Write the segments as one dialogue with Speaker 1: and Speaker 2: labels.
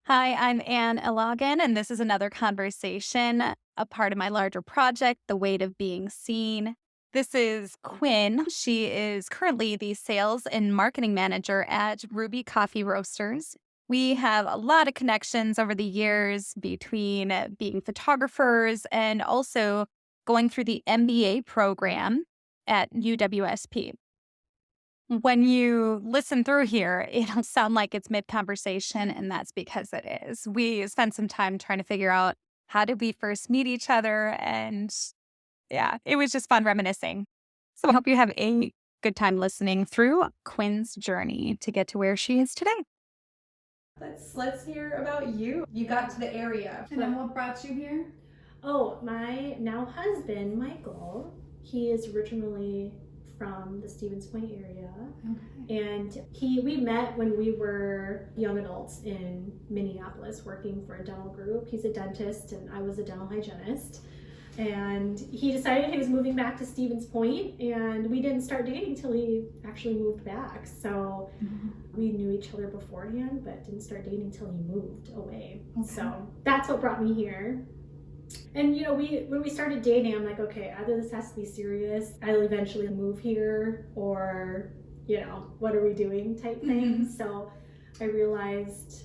Speaker 1: Hi, I'm Anne Elogan, and this is another conversation, a part of my larger project, The Weight of Being Seen. This is Quinn. She is currently the sales and marketing manager at Ruby Coffee Roasters. We have a lot of connections over the years between being photographers and also going through the MBA program at UWSP. When you listen through here, it'll sound like it's mid-conversation, and that's because it is. We spent some time trying to figure out how did we first meet each other, and yeah, it was just fun reminiscing. So I hope you have a good time listening through Quinn's journey to get to where she is today.
Speaker 2: Let's hear about you. You got to the area.
Speaker 3: And then what brought you here?
Speaker 2: Oh, my now husband, Michael, he is originally from the Stevens Point area.
Speaker 3: Okay.
Speaker 2: And we met when we were young adults in Minneapolis working for a dental group. He's a dentist and I was a dental hygienist. And he decided he was moving back to Stevens Point, and we didn't start dating till he actually moved back. So we knew each other beforehand, but didn't start dating till he moved away.
Speaker 3: Okay.
Speaker 2: So that's what brought me here. And when we started dating, I'm like, okay, either this has to be serious, I'll eventually move here, or what are we doing type thing. So I realized,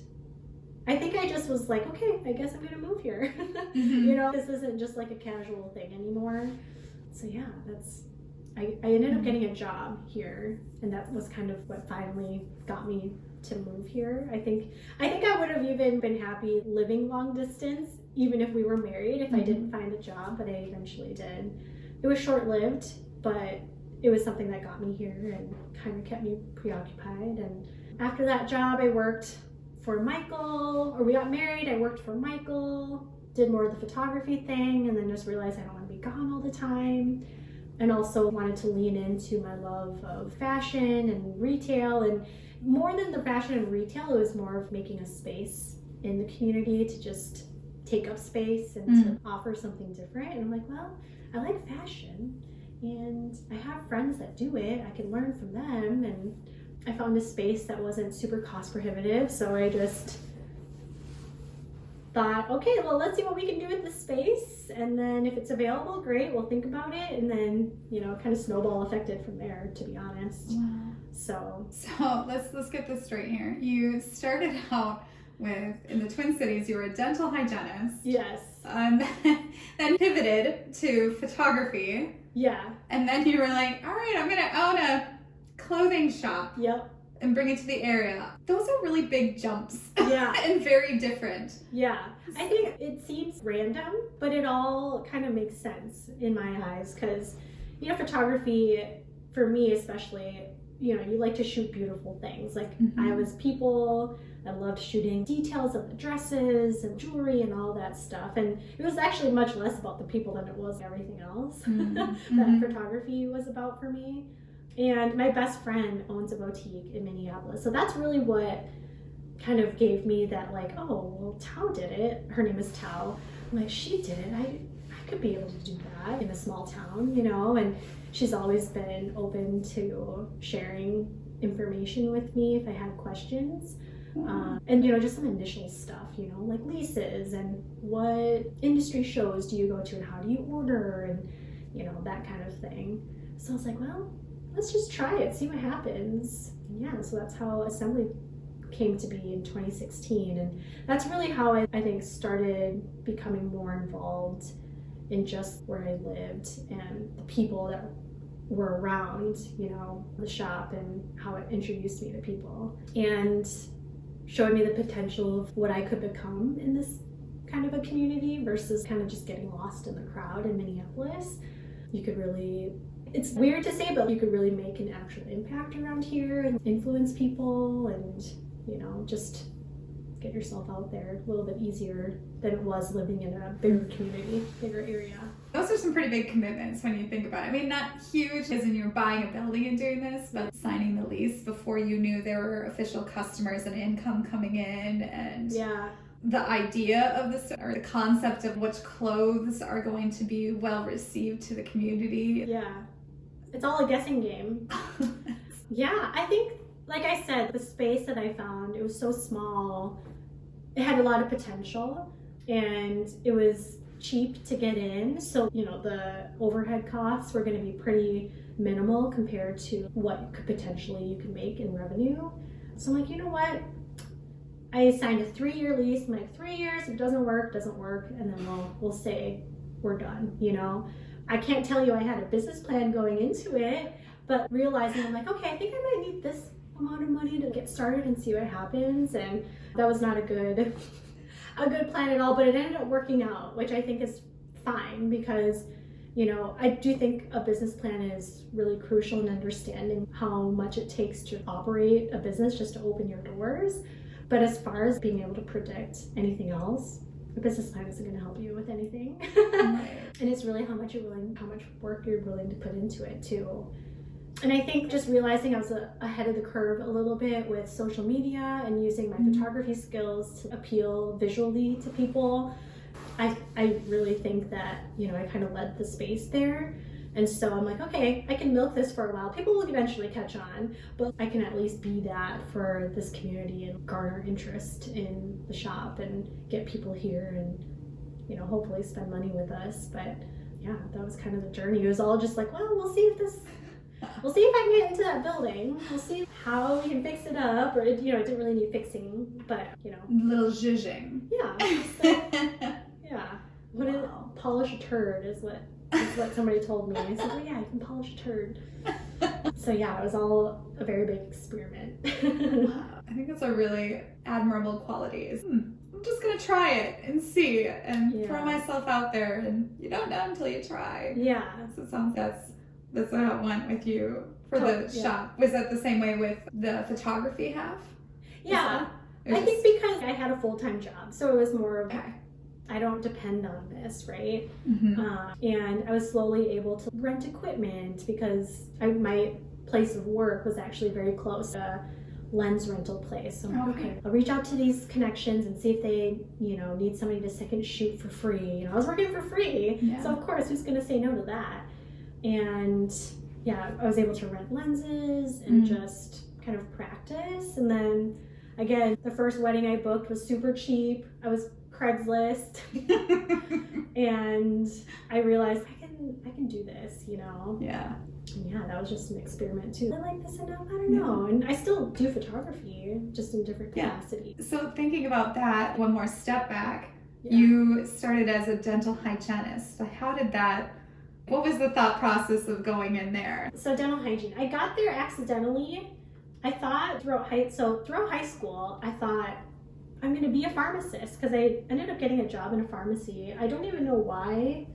Speaker 2: I think I just was like, okay, I guess I'm gonna move here. This isn't just like a casual thing anymore. So yeah, I ended up getting a job here, and that was kind of what finally got me to move here. I think I would have even been happy living long distance, even if we were married, if I didn't find a job, but I eventually did. It was short-lived, but it was something that got me here and kind of kept me preoccupied. And after that job, I worked for Michael, or we got married, I worked for Michael, did more of the photography thing, and then just realized I don't want to be gone all the time. And also wanted to lean into my love of fashion and retail. And more than the fashion and retail, it was more of making a space in the community to just take up space and to offer something different. And I'm like, well, I like fashion and I have friends that do it. I can learn from them. And I found a space that wasn't super cost prohibitive. So I just thought, okay, well, let's see what we can do with this space. And then if it's available, great, we'll think about it. And then, kind of snowball affected from there, to be honest.
Speaker 3: Wow.
Speaker 2: So
Speaker 3: let's get this straight here. You started out in the Twin Cities, you were a dental hygienist.
Speaker 2: Yes.
Speaker 3: Then pivoted to photography.
Speaker 2: Yeah.
Speaker 3: And then you were like, all right, I'm gonna own a clothing shop.
Speaker 2: Yep.
Speaker 3: And bring it to the area. Those are really big jumps.
Speaker 2: Yeah.
Speaker 3: And very different.
Speaker 2: Yeah. I think it seems random, but it all kind of makes sense in my eyes because, photography, for me especially, you like to shoot beautiful things. Like I was people, I loved shooting details of the dresses and jewelry and all that stuff. And it was actually much less about the people than it was everything else that photography was about for me. And my best friend owns a boutique in Minneapolis. So that's really what kind of gave me that, like, oh, well, Tao did it. Her name is Tao. I'm like, she did it. I could be able to do that in a small town, and she's always been open to sharing information with me if I had questions. And, just some initial stuff, like leases and what industry shows do you go to and how do you order and, that kind of thing. So I was like, well, let's just try it, see what happens. Yeah, so that's how assembly came to be in 2016. And that's really how I think started becoming more involved in just where I lived and the people that were around, the shop, and how it introduced me to people and showed me the potential of what I could become in this kind of a community versus kind of just getting lost in the crowd in Minneapolis. You could really, it's weird to say, but you could really make an actual impact around here and influence people and, just get yourself out there a little bit easier than it was living in a bigger community, bigger area.
Speaker 3: Those are some pretty big commitments when you think about it. I mean, not huge as in you're buying a building and doing this, but signing the lease before you knew there were official customers and income coming in, and
Speaker 2: yeah.
Speaker 3: The idea of this, or the concept of which clothes are going to be well received to the community.
Speaker 2: Yeah, it's all a guessing game. Yeah, I think, like I said, the space that I found, it was so small it had a lot of potential, and it was cheap to get in. So, the overhead costs were going to be pretty minimal compared to what could potentially you could make in revenue. So I'm like, you know what? I signed a 3-year lease. I'm like, 3 years, if it doesn't work, and then we'll say we're done, I can't tell you I had a business plan going into it, but realizing I'm like, okay, I think I might need this amount of money to get started and see what happens. And that was not a good plan at all, but it ended up working out, which I think is fine because, I do think a business plan is really crucial in understanding how much it takes to operate a business just to open your doors. But as far as being able to predict anything else, a business plan isn't going to help you with anything.
Speaker 3: Right.
Speaker 2: And it's really how much work you're willing to put into it too. And I think just realizing I was ahead of the curve a little bit with social media and using my photography skills to appeal visually to people, I really think that, I kind of led the space there. And so I'm like, okay, I can milk this for a while. People will eventually catch on, but I can at least be that for this community and garner interest in the shop and get people here and, hopefully spend money with us. But yeah, that was kind of the journey. It was all just like, well, we'll see if I can get into that building. We'll see how we can fix it up. Or, it didn't really need fixing, but,
Speaker 3: A little zhuzhing.
Speaker 2: Yeah. Yeah. Polish a turd is what somebody told me. I said, well, yeah, you can polish a turd. So yeah, it was all a very big experiment.
Speaker 3: Wow. I think that's a really admirable quality. I'm just going to try it and see and throw myself out there, and you don't know until you try.
Speaker 2: Yeah.
Speaker 3: So it sounds that's how it went with you for the shop. Was that the same way with the photography half?
Speaker 2: Yeah. I think because I had a full-time job, so it was more of, I don't depend on this, right?
Speaker 3: Mm-hmm.
Speaker 2: And I was slowly able to rent equipment because my place of work was actually very close to a lens rental place. So I'm like, okay, I'll reach out to these connections and see if they, need somebody to second shoot for free. I was working for free, so of course, who's going to say no to that? And yeah, I was able to rent lenses and just kind of practice. And then again, the first wedding I booked was super cheap. I was Craigslist and I realized I can do this,
Speaker 3: Yeah.
Speaker 2: And yeah, that was just an experiment too. I like this enough, I don't know. And I still do photography, just in different capacities.
Speaker 3: So thinking about that, one more step back, you started as a dental hygienist. What was the thought process of going in there?
Speaker 2: So dental hygiene, I got there accidentally. I thought throughout high school, I thought I'm going to be a pharmacist because I ended up getting a job in a pharmacy. I don't even know why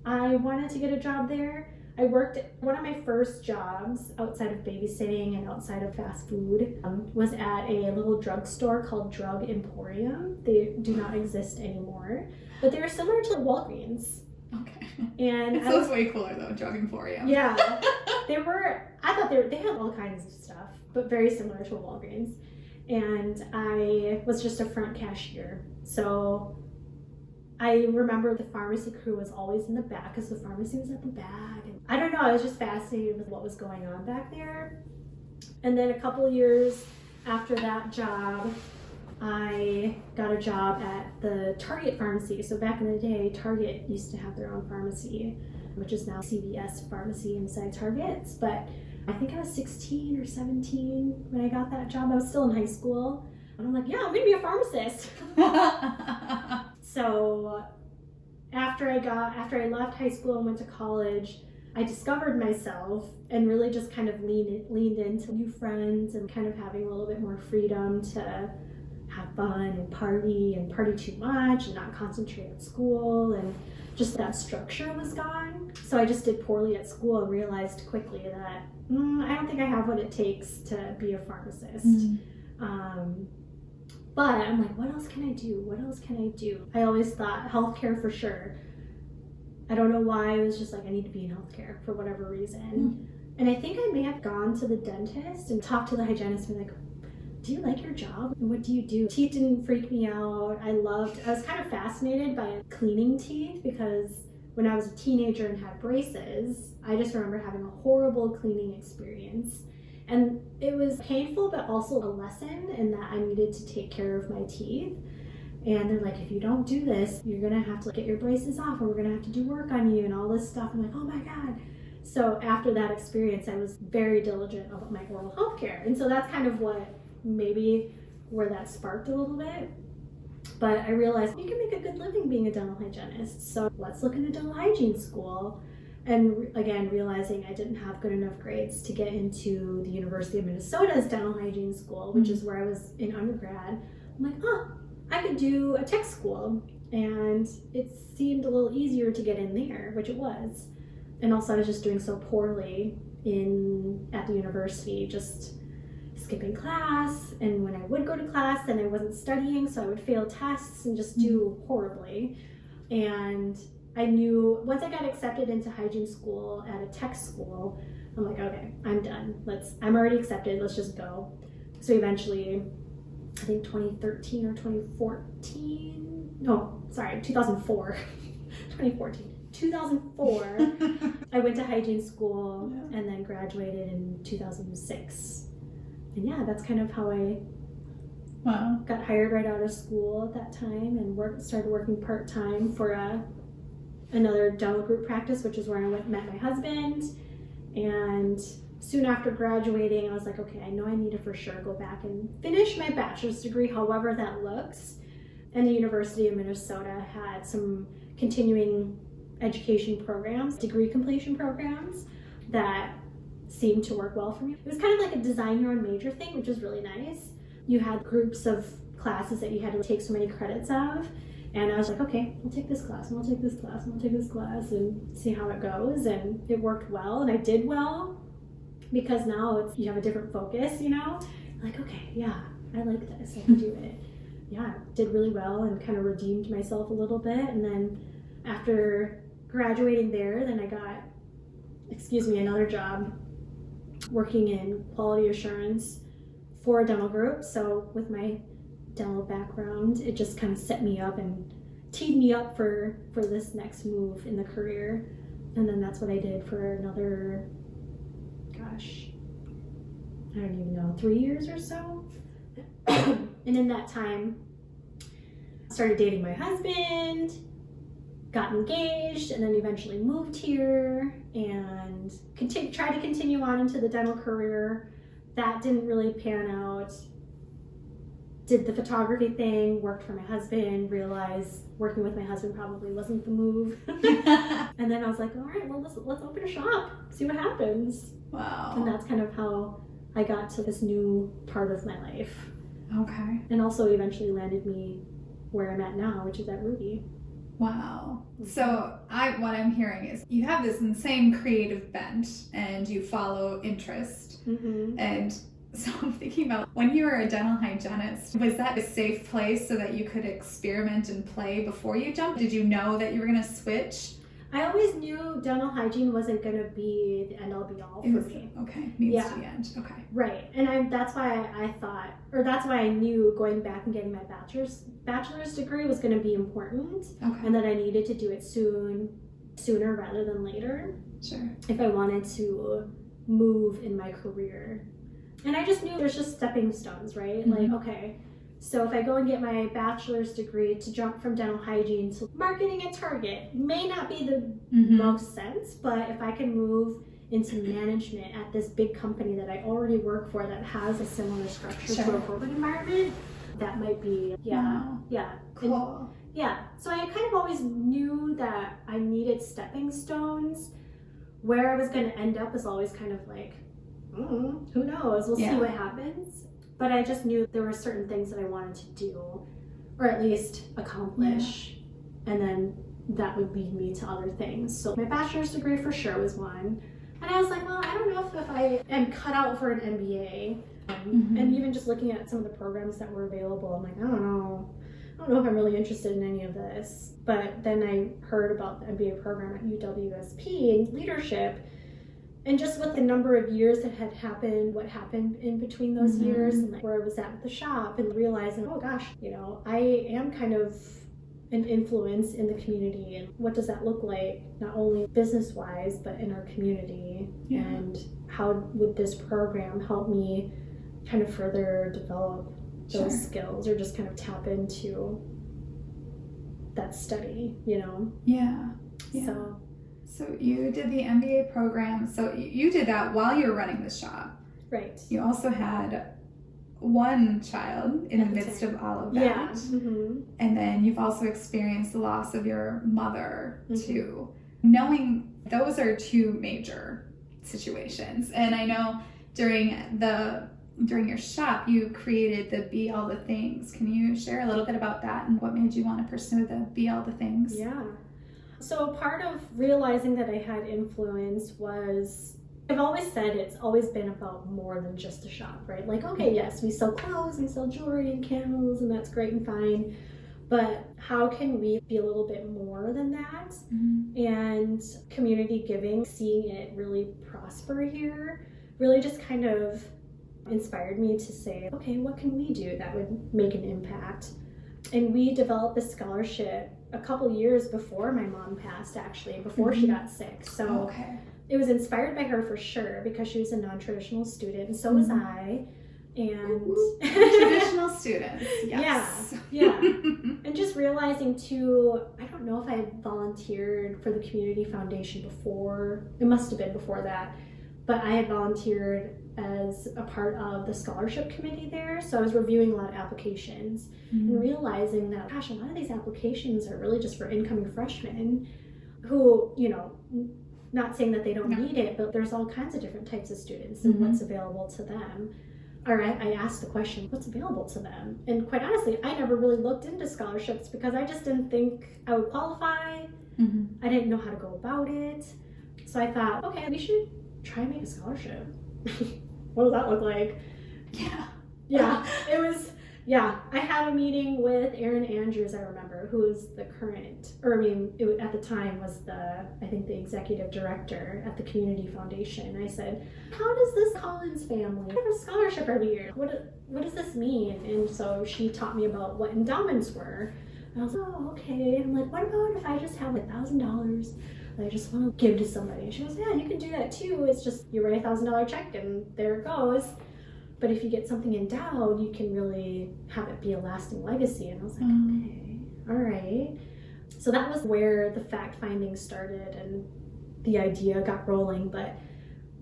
Speaker 2: I wanted to get a job there. I worked, one of my first jobs outside of babysitting and outside of fast food was at a little drugstore called Drug Emporium. They do not exist anymore, but they were similar to Walgreens.
Speaker 3: Okay.
Speaker 2: And
Speaker 3: it sounds way cooler though, Drug Emporium.
Speaker 2: Yeah. I thought they had all kinds of stuff, but very similar to a Walgreens. And I was just a front cashier. So I remember the pharmacy crew was always in the back because the pharmacy was at the back. And I don't know, I was just fascinated with what was going on back there. And then a couple years after that job, I got a job at the Target pharmacy. So back in the day, Target used to have their own pharmacy, which is now CVS pharmacy inside Target's. But I think I was 16 or 17 when I got that job. I was still in high school. And I'm like, yeah, I'm gonna be a pharmacist. So after I left high school and went to college, I discovered myself and really just kind of leaned into new friends and kind of having a little bit more freedom to have fun and party too much and not concentrate at school, and just that structure was gone. So I just did poorly at school and realized quickly that I don't think I have what it takes to be a pharmacist. But I'm like, what else can I do? I always thought healthcare for sure. I don't know why. I was just like, I need to be in healthcare for whatever reason. And I think I may have gone to the dentist and talked to the hygienist and be like, do you like your job? What do you do? Teeth didn't freak me out. I was kind of fascinated by cleaning teeth because when I was a teenager and had braces, I just remember having a horrible cleaning experience. And it was painful, but also a lesson in that I needed to take care of my teeth. And they're like, if you don't do this, you're going to have to get your braces off and we're going to have to do work on you and all this stuff. I'm like, oh my God. So after that experience, I was very diligent about my oral health care. And so that's kind of what maybe where that sparked a little bit. But I realized you can make a good living being a dental hygienist. So let's look into dental hygiene school. And again, realizing I didn't have good enough grades to get into the University of Minnesota's dental hygiene school, which is where I was in undergrad. I'm like, I could do a tech school. And it seemed a little easier to get in there, which it was. And also I was just doing so poorly at the university, just skipping class. And when I would go to class, then I wasn't studying, so I would fail tests and just do horribly. And I knew once I got accepted into hygiene school at a tech school, I'm like, okay, I'm done. I'm already accepted, let's just go. So eventually, I think 2013 or 2014, no, sorry, 2004, 2014. 2004, I went to hygiene school and then graduated in 2006. And yeah, that's kind of how I got hired right out of school at that time and started working part-time for another dental group practice, which is where I met my husband. And soon after graduating, I was like, okay, I know I need to for sure go back and finish my bachelor's degree, however that looks. And the University of Minnesota had some continuing education programs, degree completion programs that seemed to work well for me. It was kind of like a design your own major thing, which was really nice. You had groups of classes that you had to take so many credits of. And I was like, okay, I'll take this class and I'll take this class and I'll take this class and see how it goes. And it worked well and I did well because now you have a different focus, Like, okay, yeah, I like this, I can do it. Yeah, did really well and kind of redeemed myself a little bit. And then after graduating there, then I got, another job working in quality assurance for a dental group. So with my dental background, it just kind of set me up and teed me up for this next move in the career. And then that's what I did for another, I don't even know, 3 years or so. And in that time, I started dating my husband, got engaged, and then eventually moved here and tried to continue on into the dental career. That didn't really pan out. Did the photography thing, worked for my husband, realized working with my husband probably wasn't the move. And then I was like, all right, well, let's open a shop, see what happens.
Speaker 3: Wow.
Speaker 2: And that's kind of how I got to this new part of my life.
Speaker 3: Okay.
Speaker 2: And also eventually landed me where I'm at now, which is at Ruby.
Speaker 3: Wow. So what I'm hearing is you have this insane creative bent and you follow interest.
Speaker 2: Mm-hmm.
Speaker 3: And so I'm thinking about when you were a dental hygienist, was that a safe place so that you could experiment and play before you jumped? Did you know that you were going to switch?
Speaker 2: I always knew dental hygiene wasn't going to be the end all be all for me.
Speaker 3: Okay, means to the end. Okay.
Speaker 2: Right. And that's why that's why I knew going back and getting my bachelor's degree was going to be important.
Speaker 3: Okay.
Speaker 2: And that I needed to do it sooner rather than later.
Speaker 3: Sure.
Speaker 2: If I wanted to move in my career. And I just knew there's just stepping stones, right?
Speaker 3: Mm-hmm.
Speaker 2: Like, okay, so if I go and get my bachelor's degree to jump from dental hygiene to marketing at Target, may not be the most sense, but if I can move into management at this big company that I already work for that has a similar structure to a corporate environment, that might be,
Speaker 3: Wow.
Speaker 2: Yeah.
Speaker 3: Cool.
Speaker 2: So I kind of always knew that I needed stepping stones. Where I was going to end up is always kind of like, who knows? We'll see what happens. But I just knew there were certain things that I wanted to do, or at least accomplish, and then that would lead me to other things. So my bachelor's degree for sure was one. And I was like, well, I don't know if I am cut out for an MBA. And even just looking at some of the programs that were available, I'm like, I don't know if I'm really interested in any of this. But then I heard about the MBA program at UWSP in leadership. And just with the number of years that had happened, what happened in between those years, and where I was at with the shop, and realizing, oh gosh, I am kind of an influence in the community. And what does that look like, not only business-wise, but in our community?
Speaker 3: Yeah.
Speaker 2: And how would this program help me kind of further develop those skills, or just kind of tap into that study, you know?
Speaker 3: Yeah. So you did the MBA program. So you did that while you were running the shop.
Speaker 2: Right.
Speaker 3: You also had one child in the midst of all of that.
Speaker 2: Yeah. Mm-hmm.
Speaker 3: And then you've also experienced the loss of your mother too. Knowing those are two major situations. And I know during your shop, you created the Be All the Things. Can you share a little bit about that and what made you want to pursue the Be All the Things?
Speaker 2: Yeah. So part of realizing that I had influence was, I've always said it's always been about more than just a shop, right? Like, okay, yes, we sell clothes, we sell jewelry and candles, and that's great and fine. But how can we be a little bit more than that?
Speaker 3: Mm-hmm.
Speaker 2: And community giving, seeing it really prosper here, really just kind of inspired me to say, okay, what can we do that would make an impact? And we developed this scholarship a couple years before my mom passed, actually, before she got sick. So it was inspired by her for sure, because she was a non-traditional student, and so was I. And
Speaker 3: traditional students, yes.
Speaker 2: Yeah. And just realizing too, I don't know if I had volunteered for the Community Foundation before. It must have been before that. But I had volunteered as a part of the scholarship committee there. So I was reviewing a lot of applications and realizing that, gosh, a lot of these applications are really just for incoming freshmen who, you know, not saying that they don't need it, but there's all kinds of different types of students and what's available to them. Or I asked the question, what's available to them? And quite honestly, I never really looked into scholarships because I just didn't think I would qualify. I didn't know how to go about it. So I thought, okay, we should try and make a scholarship. What does that look like? I had a meeting with Erin Andrews, I remember, who is the current, at the time was the executive director at the Community Foundation. I said, how does this Collins family have a scholarship every year? What does this mean? And so she taught me about what endowments were. And I was like, oh, okay. And I'm like, what about if I just have $1,000 that I just want to give to somebody? And she goes, yeah, you can do that too. It's just you write $1,000 check and there it goes. But if you get something endowed, you can really have it be a lasting legacy. And I was like, okay, all right. So that was where the fact finding started and the idea got rolling. But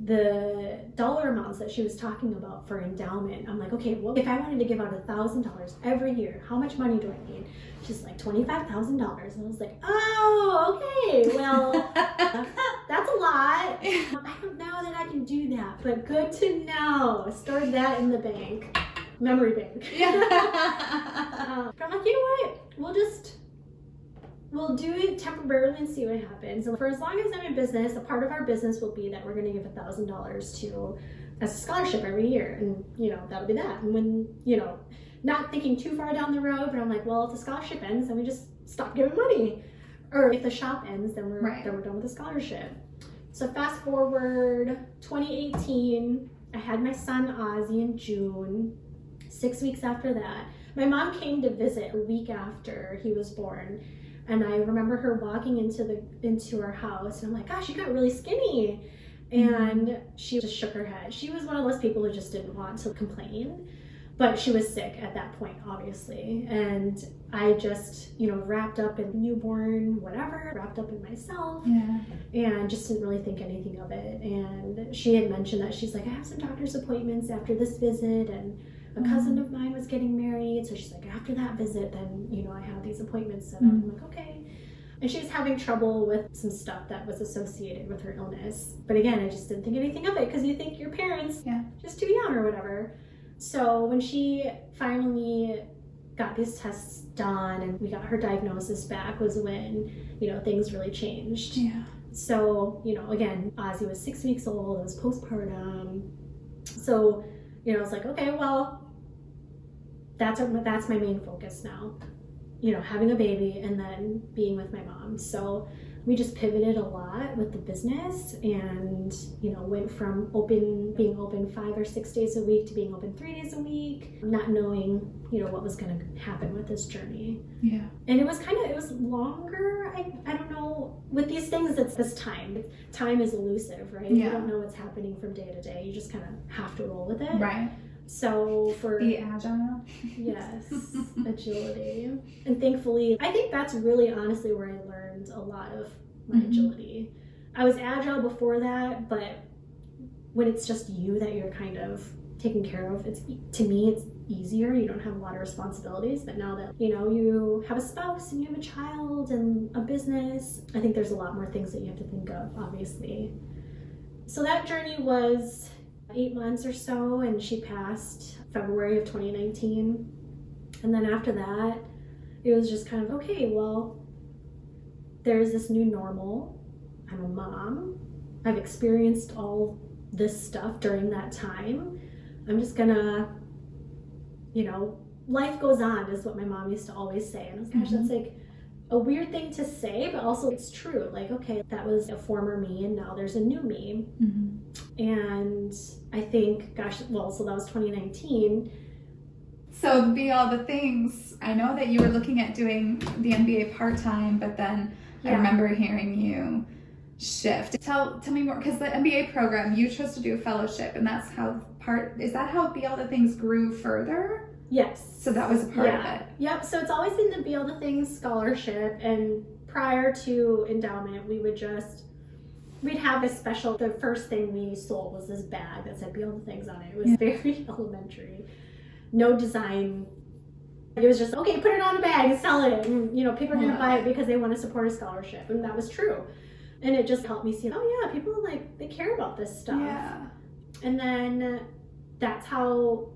Speaker 2: the dollar amounts that she was talking about for endowment, I'm like, okay, well, if I wanted to give out $1,000 every year, how much money do I need? She's like, $25,000. And I was like, oh, okay, well, that's a lot. I don't know that I can do that, but good to know. Store that in the bank, memory bank. But I'm like, you know what? We'll do it temporarily and see what happens. And for as long as I'm in business, a part of our business will be that we're going to give $1,000 to as a scholarship every year, and that'll be that. And when not thinking too far down the road, but I'm like, well, if the scholarship ends, then we just stop giving money, or if the shop ends, then we're done with the scholarship. So fast forward 2018, I had my son Ozzy in June. 6 weeks after that, my mom came to visit a week after he was born. And I remember her walking into our house, and I'm like, gosh, you got really skinny. And she just shook her head. She was one of those people who just didn't want to complain, but she was sick at that point, obviously. And I just, wrapped up in newborn, whatever, wrapped up in myself, and just didn't really think anything of it. And she had mentioned that she's like, I have some doctor's appointments after this visit, and a cousin of mine was getting married, so she's like, after that visit, then, I have these appointments set up. I'm like, okay. And she was having trouble with some stuff that was associated with her illness. But again, I just didn't think anything of it, because you think your parents just too young or whatever. So when she finally got these tests done and we got her diagnosis back was when, things really changed. Yeah. So, again, Ozzy was 6 weeks old, it was postpartum. So, I was like, okay, well, that's my main focus now, having a baby and then being with my mom. So we just pivoted a lot with the business and, went from being open 5 or 6 days a week to being open 3 days a week, not knowing, what was going to happen with this journey. Yeah. And it was longer. I don't know. With these things, it's this time. Time is elusive, right? Yeah. You don't know what's happening from day to day. You just kind of have to roll with it. Right. So for
Speaker 3: Be agile.
Speaker 2: yes, agility. And thankfully, I think that's really honestly where I learned a lot of my agility. I was agile before that, but when it's just you that you're kind of taken care of, to me it's easier. You don't have a lot of responsibilities. But now that you have a spouse and you have a child and a business, I think there's a lot more things that you have to think of, obviously. So that journey was 8 months or so, and she passed February of 2019. And then after that, it was just kind of, okay, well, there's this new normal. I'm a mom. I've experienced all this stuff during that time. I'm just gonna, life goes on is what my mom used to always say. And I was, gosh, that's like a weird thing to say, but also it's true. Like, okay, that was a former me and now there's a new me. And I think, so that was 2019.
Speaker 3: So Be All the Things, I know that you were looking at doing the MBA part-time, but then I remember hearing you shift. Tell me more, because the MBA program, you chose to do a fellowship, and that's is that how Be All the Things grew further?
Speaker 2: Yes.
Speaker 3: So that was a part of it.
Speaker 2: Yep. So it's always been the Be All the Things scholarship, and prior to endowment, we'd have a special, the first thing we sold was this bag that said Be All the Things on it. It was very elementary. No design. It was just, okay, put it on a bag and sell it. And, people are going to buy it because they want to support a scholarship. And that was true. And it just helped me see, oh yeah, people they care about this stuff. Yeah. And then that's how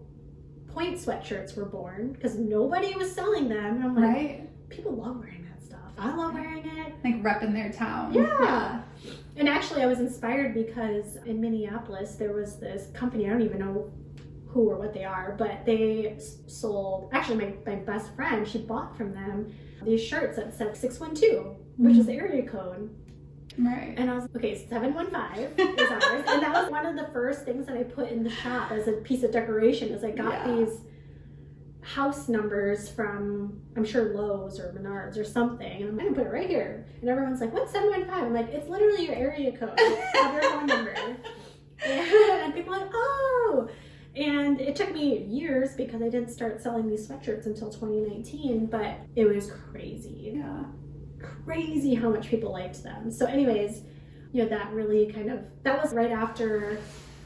Speaker 2: point sweatshirts were born, because nobody was selling them. And I'm like, people love wearing that stuff. I love wearing it.
Speaker 3: Like repping their town.
Speaker 2: Yeah. And actually I was inspired because in Minneapolis, there was this company, I don't even know who or what they are, but they sold, actually my best friend, she bought from them these shirts that said 612, which is the area code.
Speaker 3: Right.
Speaker 2: And I was, okay, 715 is ours. And that was one of the first things that I put in the shop as a piece of decoration, is I got these house numbers from, I'm sure Lowe's or Menards or something, and I'm gonna put it right here. And everyone's like, what's 715? I'm like, it's literally your area code of your phone number. And people are like, oh. And it took me years because I didn't start selling these sweatshirts until 2019, but it was crazy. Yeah. Crazy how much people liked them. So anyways, that really that was right after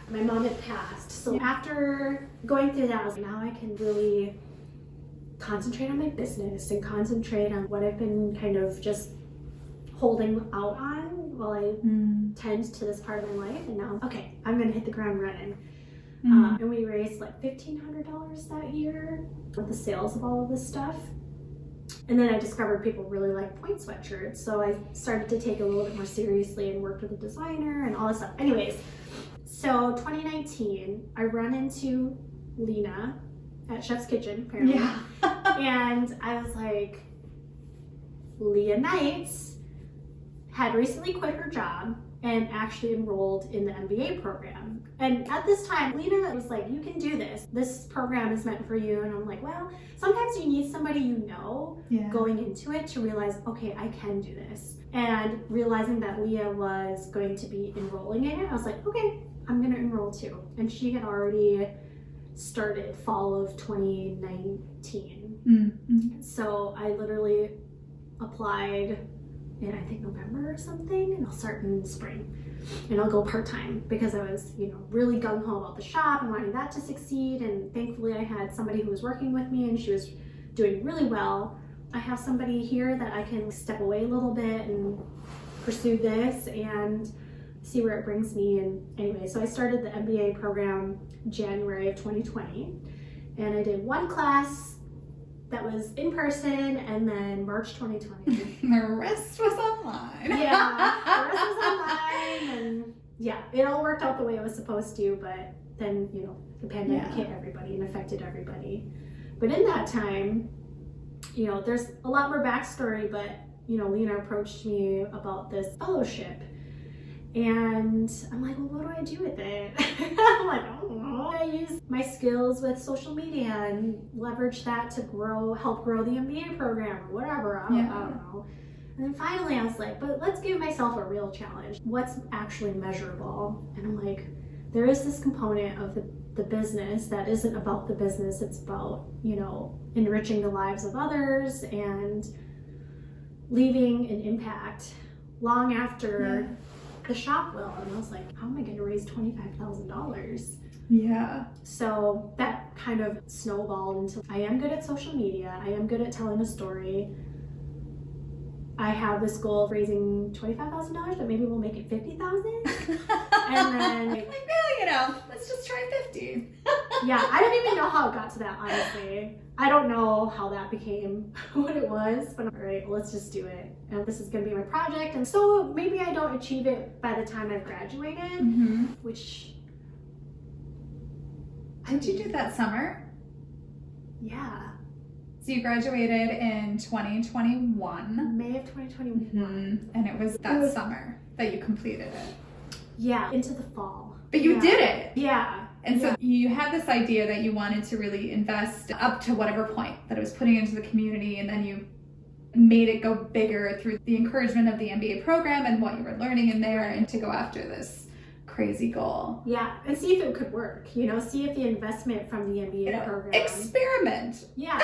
Speaker 2: my mom had passed. So after going through that, I was like, now I can really concentrate on my business and concentrate on what I've been kind of just holding out on while I tend to this part of my life. And now, okay, I'm gonna hit the ground running. And we raised like $1,500 that year with the sales of all of this stuff. And then I discovered people really like point sweatshirts, so I started to take it a little bit more seriously and worked with a designer and all this stuff. Anyways, so 2019, I run into Lena at Chef's Kitchen, apparently. Yeah. And I was like, Leah Knights had recently quit her job and actually enrolled in the MBA program. And at this time, Lena was like, you can do this. This program is meant for you. And I'm like, well, sometimes you need somebody going into it to realize, okay, I can do this. And realizing that Leah was going to be enrolling in it, I was like, okay, I'm gonna enroll too. And she had already started fall of 2019. So I literally applied in, I think, November or something, and I'll start in spring. And I'll go part-time because I was, really gung-ho about the shop and wanting that to succeed. And thankfully I had somebody who was working with me and she was doing really well. I have somebody here that I can step away a little bit and pursue this and see where it brings me. And anyway, so I started the MBA program January of 2020, and I did one class that was in person, and then March 2020.
Speaker 3: The rest was online.
Speaker 2: Yeah, the rest was online, and it all worked out the way it was supposed to, but then, the pandemic hit everybody and affected everybody. But in that time, there's a lot more backstory, but, Lena approached me about this fellowship. And I'm like, well, what do I do with it? I'm like, I don't know. I use my skills with social media and leverage that to help grow the MBA program or whatever. I don't know. And then finally I was like, but let's give myself a real challenge. What's actually measurable? And I'm like, there is this component of the the business that isn't about the business. It's about, you know, enriching the lives of others and leaving an impact long after the shop will. And I was like, how am I going to raise $25,000?
Speaker 3: Yeah.
Speaker 2: So that kind of snowballed into, I am good at social media. I am good at telling a story. I have this goal of raising $25,000, but maybe we'll make it $50,000. And then,
Speaker 3: like, well, you know, let's just try 50.
Speaker 2: yeah, I don't even know how it got to that, honestly. I don't know how that became what it was, but all right, let's just do it. And this is going to be my project. And so maybe I don't achieve it by the time I've graduated, which.
Speaker 3: Did you do that summer?
Speaker 2: Yeah.
Speaker 3: So you graduated in 2021.
Speaker 2: May of 2021.
Speaker 3: And it was that summer that you completed it.
Speaker 2: Yeah, into the fall.
Speaker 3: But you did it.
Speaker 2: Yeah.
Speaker 3: And so you had this idea that you wanted to really invest up to whatever point that it was putting into the community, and then you made it go bigger through the encouragement of the MBA program and what you were learning in there, and to go after this crazy goal.
Speaker 2: Yeah, and see if it could work, you know, see if the investment from the MBA program.
Speaker 3: Experiment.
Speaker 2: Yeah.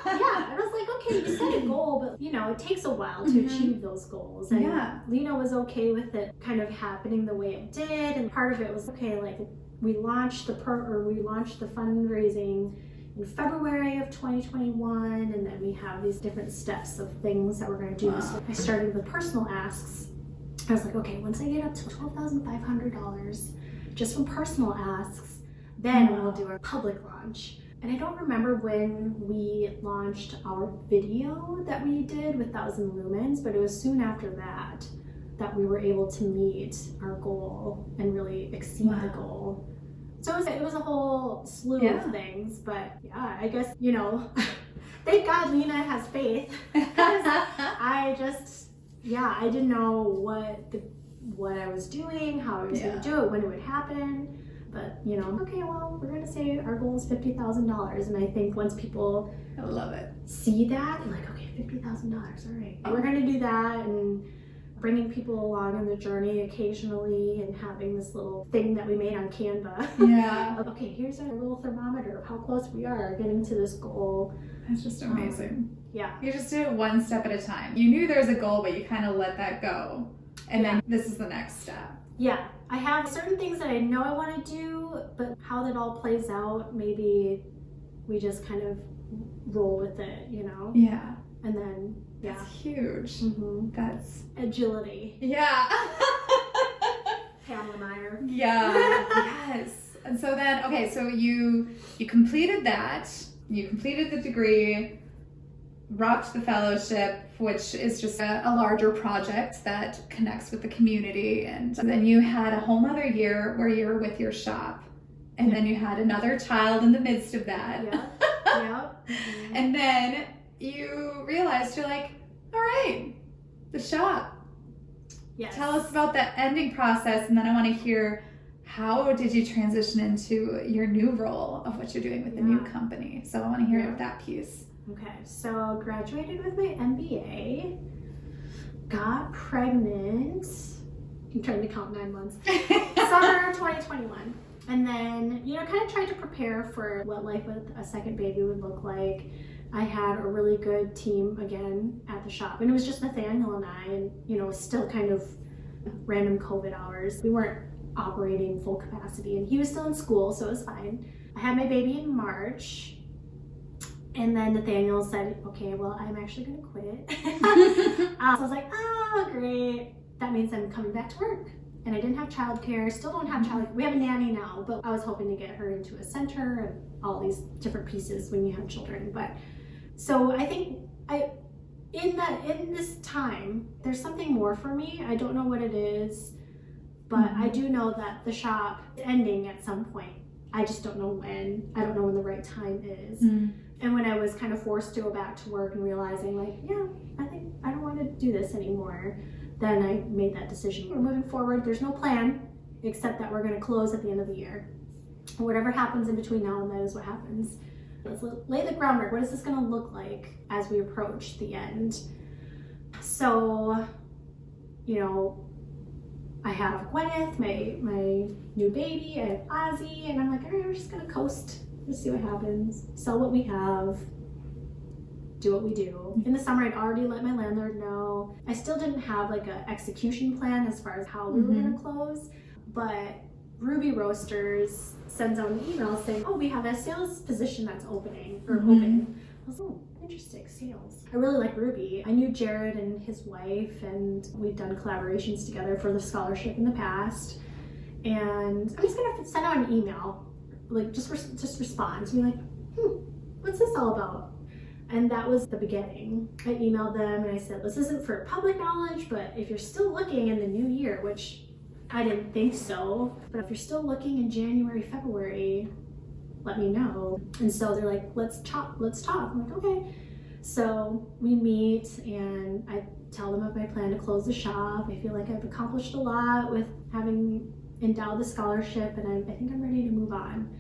Speaker 2: Yeah, and I was like, okay, you set a goal, but, you know, it takes a while to achieve those goals. And Lena was okay with it kind of happening the way it did, and part of it was, okay, like, we launched the fundraising in February of 2021, and then we have these different steps of things that we're going to do. So I started with personal asks. I was like, okay, once I get up to $12,500 just from personal asks, then we'll do our public launch. And I don't remember when we launched our video that we did with 1,000 Lumens, but it was soon after that we were able to meet our goal and really exceed the goal. So it was a whole slew of things, but yeah, I guess, you know, thank God Lena has faith, because I didn't know what I was doing, how I was going to do it, when it would happen. But, you know, okay, well, we're going to say our goal is $50,000. And I think once people see that, like, okay, $50,000, all right, we're going to do that. And bringing people along on the journey occasionally, and having this little thing that we made on Canva.
Speaker 3: Yeah.
Speaker 2: Okay, here's our little thermometer of how close we are getting to this goal.
Speaker 3: That's just amazing.
Speaker 2: Yeah.
Speaker 3: You just did it one step at a time. You knew there was a goal, but you kind of let that go. And then this is the next step.
Speaker 2: Yeah. I have certain things that I know I want to do, but how that all plays out, maybe we just kind of roll with it, you know?
Speaker 3: Yeah.
Speaker 2: And then,
Speaker 3: That's huge. That's
Speaker 2: agility.
Speaker 3: Yeah.
Speaker 2: Pamela Meyer.
Speaker 3: Yeah. Yes. And so then, okay, so you completed that. You completed the degree, rocked the fellowship, which is just a larger project that connects with the community. And then you had a whole nother year where you were with your shop. And then you had another child in the midst of that.
Speaker 2: Yeah.
Speaker 3: And then you realized, you're like, all right, the shop.
Speaker 2: Yes.
Speaker 3: Tell us about that ending process, and then I want to hear, how did you transition into your new role of what you're doing with the new company? So I want to hear that piece.
Speaker 2: Okay, so graduated with my MBA, got pregnant, I'm trying to count 9 months, summer of 2021. And then, you know, kind of tried to prepare for what life with a second baby would look like. I had a really good team again at the shop, and it was just Nathaniel and I, and, you know, still kind of random COVID hours. We weren't operating full capacity, and he was still in school, so it was fine. I had my baby in March, and then Nathaniel said, okay, well, I'm actually gonna quit. So I was like, oh, great. That means I'm coming back to work. And I didn't have childcare, still don't have childcare. We have a nanny now, but I was hoping to get her into a center and all these different pieces when you have children. But so I think in this time, there's something more for me. I don't know what it is, but I do know that the shop is ending at some point. I just don't know when. I don't know when the right time is. And when I was kind of forced to go back to work and realizing, like, yeah, I think I don't want to do this anymore, then I made that decision. We're moving forward. There's no plan except that we're going to close at the end of the year. Whatever happens in between now and then is what happens. Let's lay the groundwork. What is this going to look like as we approach the end? So, you know, I have Gwyneth, my new baby, I have Ozzy, and I'm like, all right, we're just gonna coast, just see what happens, sell what we have, do what we do. In the summer, I'd already let my landlord know. I still didn't have like an execution plan as far as how we were gonna close, but Ruby Roasters sends out an email saying, oh, we have a sales position that's opening, or open. I was like, oh, interesting, sales. I really like Ruby. I knew Jared and his wife, and we'd done collaborations together for the scholarship in the past. And I'm just gonna send out an email, like just respond to be like, what's this all about? And that was the beginning. I emailed them and I said, this isn't for public knowledge, but if you're still looking in the new year, which I didn't think so, but if you're still looking in January, February, let me know. And so they're like, let's talk. I'm like, okay. So we meet and I tell them of my plan to close the shop. I feel like I've accomplished a lot with having endowed the scholarship, and I think I'm ready to move on.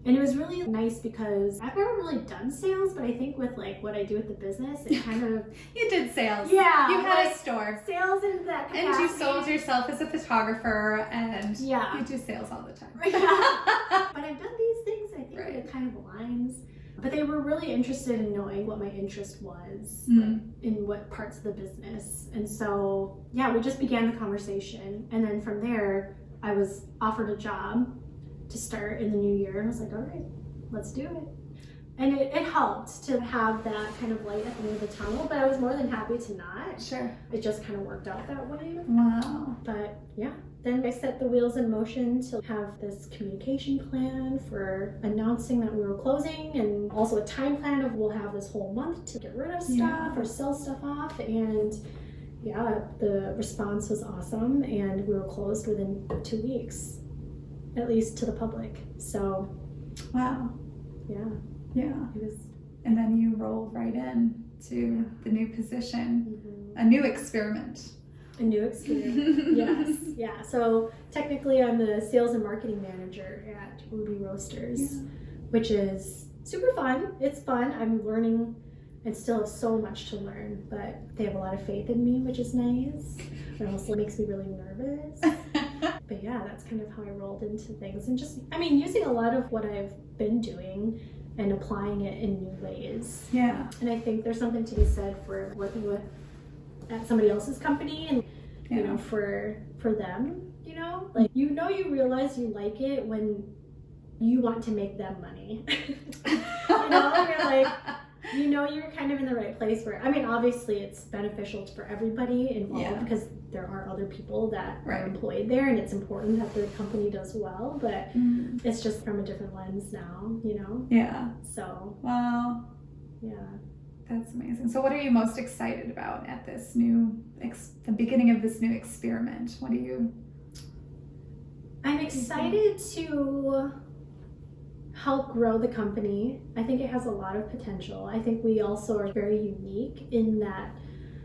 Speaker 2: And it was really nice because I've never really done sales, but I think with like what I do with the business, it kind of...
Speaker 3: You did sales.
Speaker 2: Yeah.
Speaker 3: You had
Speaker 2: like,
Speaker 3: a store.
Speaker 2: Sales in that capacity.
Speaker 3: And you sold yourself as a photographer, and
Speaker 2: yeah.
Speaker 3: you do sales all the time.
Speaker 2: Yeah. But I've done these things, I think
Speaker 3: Right.
Speaker 2: it kind of aligns. But they were really interested in knowing what my interest was, like, in what parts of the business. And so, yeah, we just began the conversation. And then from there, I was offered a job to start in the new year. And I was like, all right, let's do it. And it helped to have that kind of light at the end of the tunnel, but I was more than happy to not.
Speaker 3: Sure.
Speaker 2: It just kind of worked out that way.
Speaker 3: Wow.
Speaker 2: But yeah, then I set the wheels in motion to have this communication plan for announcing that we were closing, and also a time plan of we'll have this whole month to get rid of stuff or sell stuff off. And yeah, the response was awesome, and we were closed within 2 weeks, at least to the public. So
Speaker 3: Wow.
Speaker 2: yeah,
Speaker 3: Yeah.
Speaker 2: it was
Speaker 3: And then you rolled right in to the new position, a new experiment.
Speaker 2: a new experience. Yes, yeah. So technically, I'm the sales and marketing manager at Ruby Roasters, which is super fun. It's fun. I'm learning and still have so much to learn, but they have a lot of faith in me, which is nice. It also makes me really nervous. But yeah, that's kind of how I rolled into things, and just, I mean, using a lot of what I've been doing and applying it in new ways.
Speaker 3: Yeah.
Speaker 2: And I think there's something to be said for working with at somebody else's company, and you know, for them, you know, like, you realize you like it when you want to make them money. You know, you're like, you're kind of in the right place where, I mean, obviously it's beneficial for everybody involved because there are other people that are employed there, and it's important that the company does well, but it's just from a different lens now, you know?
Speaker 3: Yeah.
Speaker 2: So.
Speaker 3: Wow.
Speaker 2: Yeah.
Speaker 3: That's amazing. So what are you most excited about at this new, the beginning of this new experiment? What do you...
Speaker 2: I'm excited to help grow the company. I think it has a lot of potential. I think we also are very unique in that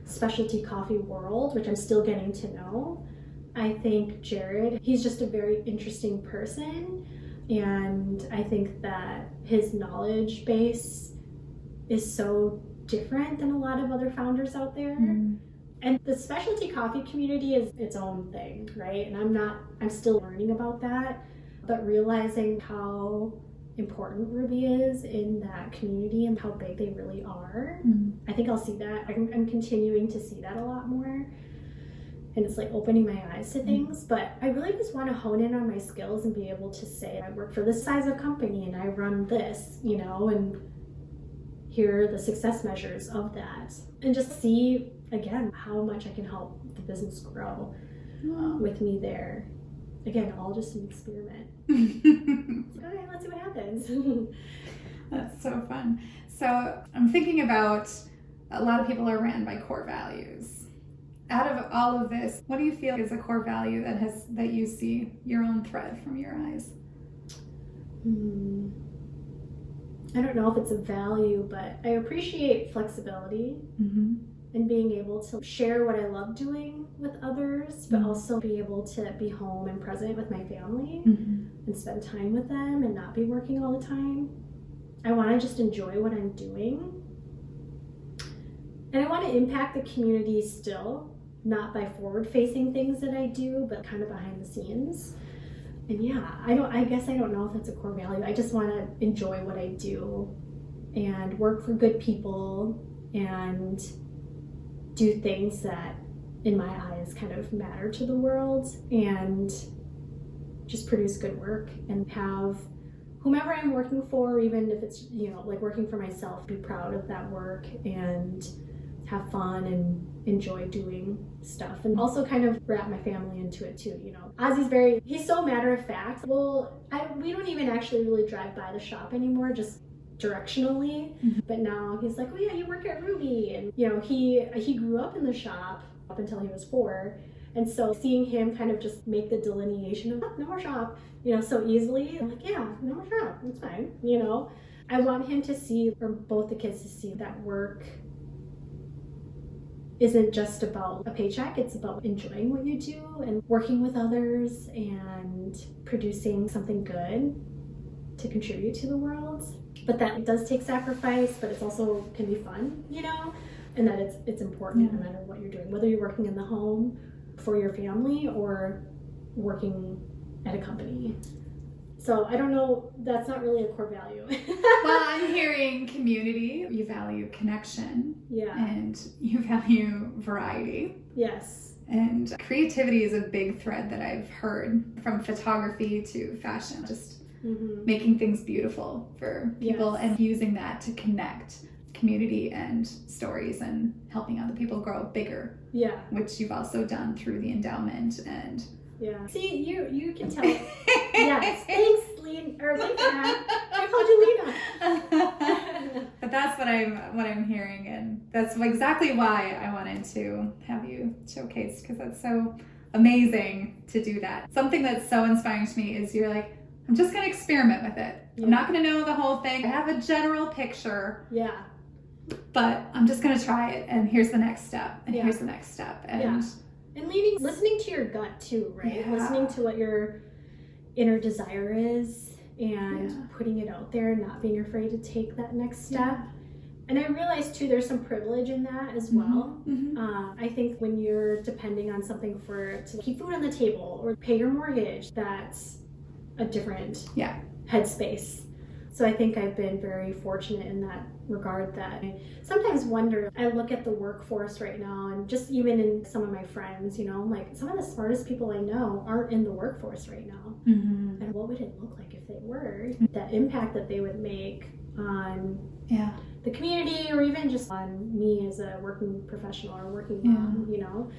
Speaker 2: specialty coffee world, which I'm still getting to know. I think Jared, he's just a very interesting person, and I think that his knowledge base is so different than a lot of other founders out there. And the specialty coffee community is its own thing, right? And I'm still learning about that, but realizing how important Ruby is in that community and how big they really are. I think I'll see that. I'm continuing to see that a lot more. And it's like opening my eyes to things, but I really just want to hone in on my skills and be able to say, I work for this size of company and I run this, you know, and here are the success measures of that. And just see, again, how much I can help the business grow with me there. Again, all just an experiment. Okay, let's see what happens.
Speaker 3: That's so fun. So I'm thinking about, a lot of people are ran by core values. Out of all of this, what do you feel is a core value that you see your own thread from your eyes?
Speaker 2: I don't know if it's a value, but I appreciate flexibility and being able to share what I love doing with others, but also be able to be home and present with my family and spend time with them and not be working all the time. I want to just enjoy what I'm doing. And I want to impact the community still. not by forward facing things that I do, but kind of behind the scenes. And yeah, I guess I don't know if that's a core value. I just want to enjoy what I do and work for good people and do things that in my eyes kind of matter to the world, and just produce good work and have whomever I'm working for, even if it's, like working for myself, be proud of that work and have fun and enjoy doing stuff, and also kind of wrap my family into it too. Ozzy's he's so matter of fact. We don't even actually really drive by the shop anymore, just directionally. But now he's like, oh yeah, you work at Ruby. And he grew up in the shop up until he was 4. And so seeing him kind of just make the delineation of, oh, no more shop, so easily, I'm like, yeah, no more shop, it's fine. I want him to see, or both the kids to see, that work isn't just about a paycheck. It's about enjoying what you do and working with others and producing something good to contribute to the world. But that it does take sacrifice, but it's also can be fun, and that it's important no matter what you're doing, whether you're working in the home for your family or working at a company. So I don't know, that's not really a core value.
Speaker 3: Well, I'm hearing community. You value connection.
Speaker 2: Yeah.
Speaker 3: And you value variety.
Speaker 2: Yes.
Speaker 3: And creativity is a big thread that I've heard, from photography to fashion, just making things beautiful for people and using that to connect community and stories and helping other people grow bigger. Yeah. Which you've also done through the endowment and
Speaker 2: See, you can tell. Yes. Thanks, Lena. Or thanks, Anna. I called you Lena.
Speaker 3: But that's what I'm hearing, and that's exactly why I wanted to have you showcased, because that's so amazing to do that. Something that's so inspiring to me is you're like, I'm just going to experiment with it. I'm not going to know the whole thing. I have a general picture. Yeah. But I'm just going to try it, and here's the next step, and here's the next step. And
Speaker 2: listening to your gut too, right?
Speaker 3: Yeah.
Speaker 2: Listening to what your inner desire is and putting it out there, not being afraid to take that next step. Yeah. And I realized too, there's some privilege in that as well. I think when you're depending on something to keep food on the table or pay your mortgage, that's a different headspace. So I think I've been very fortunate in that regard, that I sometimes wonder, I look at the workforce right now, and just even in some of my friends, like some of the smartest people I know aren't in the workforce right now. And what would it look like if they were? That impact that they would make on the community, or even just on me as a working professional or working mom,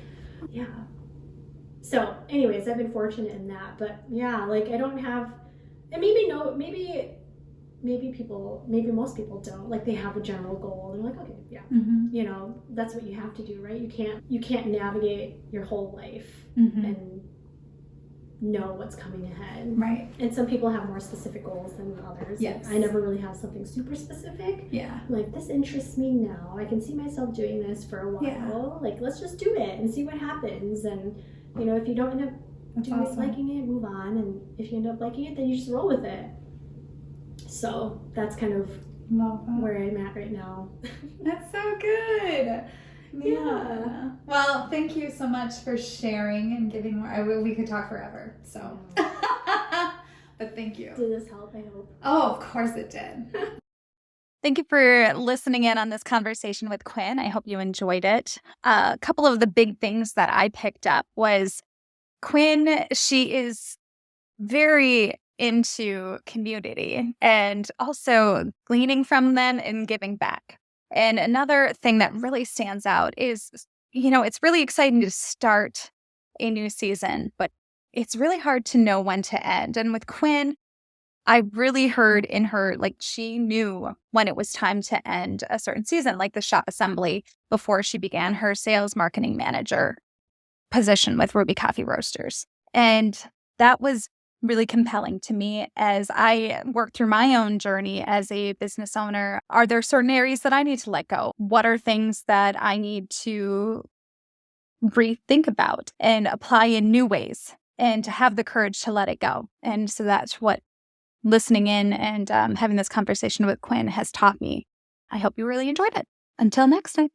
Speaker 2: So anyways, I've been fortunate in that, but I don't have, and maybe most people don't, like they have a general goal and they're like, okay, that's what you have to do, right? You can't navigate your whole life and know what's coming ahead. Right. And some people have more specific goals than others. Yes. I never really have something super specific. Yeah. Like, this interests me now. I can see myself doing this for a while. Yeah. Like, let's just do it and see what happens. And, if you don't end up liking it, move on. And if you end up liking it, then you just roll with it. So that's kind of where I'm at right now.
Speaker 3: That's so good. Yeah. Well, thank you so much for sharing and giving more. We could talk forever. So, but thank you.
Speaker 2: Did this help? I hope.
Speaker 3: Oh, of course it did.
Speaker 1: Thank you for listening in on this conversation with Quinn. I hope you enjoyed it. A couple of the big things that I picked up was Quinn, she is very into community and also gleaning from them and giving back. And another thing that really stands out is, it's really exciting to start a new season, but it's really hard to know when to end. And with Quinn, I really heard in her, like, she knew when it was time to end a certain season, like the shop assembly, before she began her sales marketing manager position with Ruby Coffee Roasters. And that was really compelling to me as I work through my own journey as a business owner. Are there certain areas that I need to let go? What are things that I need to rethink about and apply in new ways, and to have the courage to let it go? And so that's what listening in and having this conversation with Quinn has taught me. I hope you really enjoyed it. Until next time.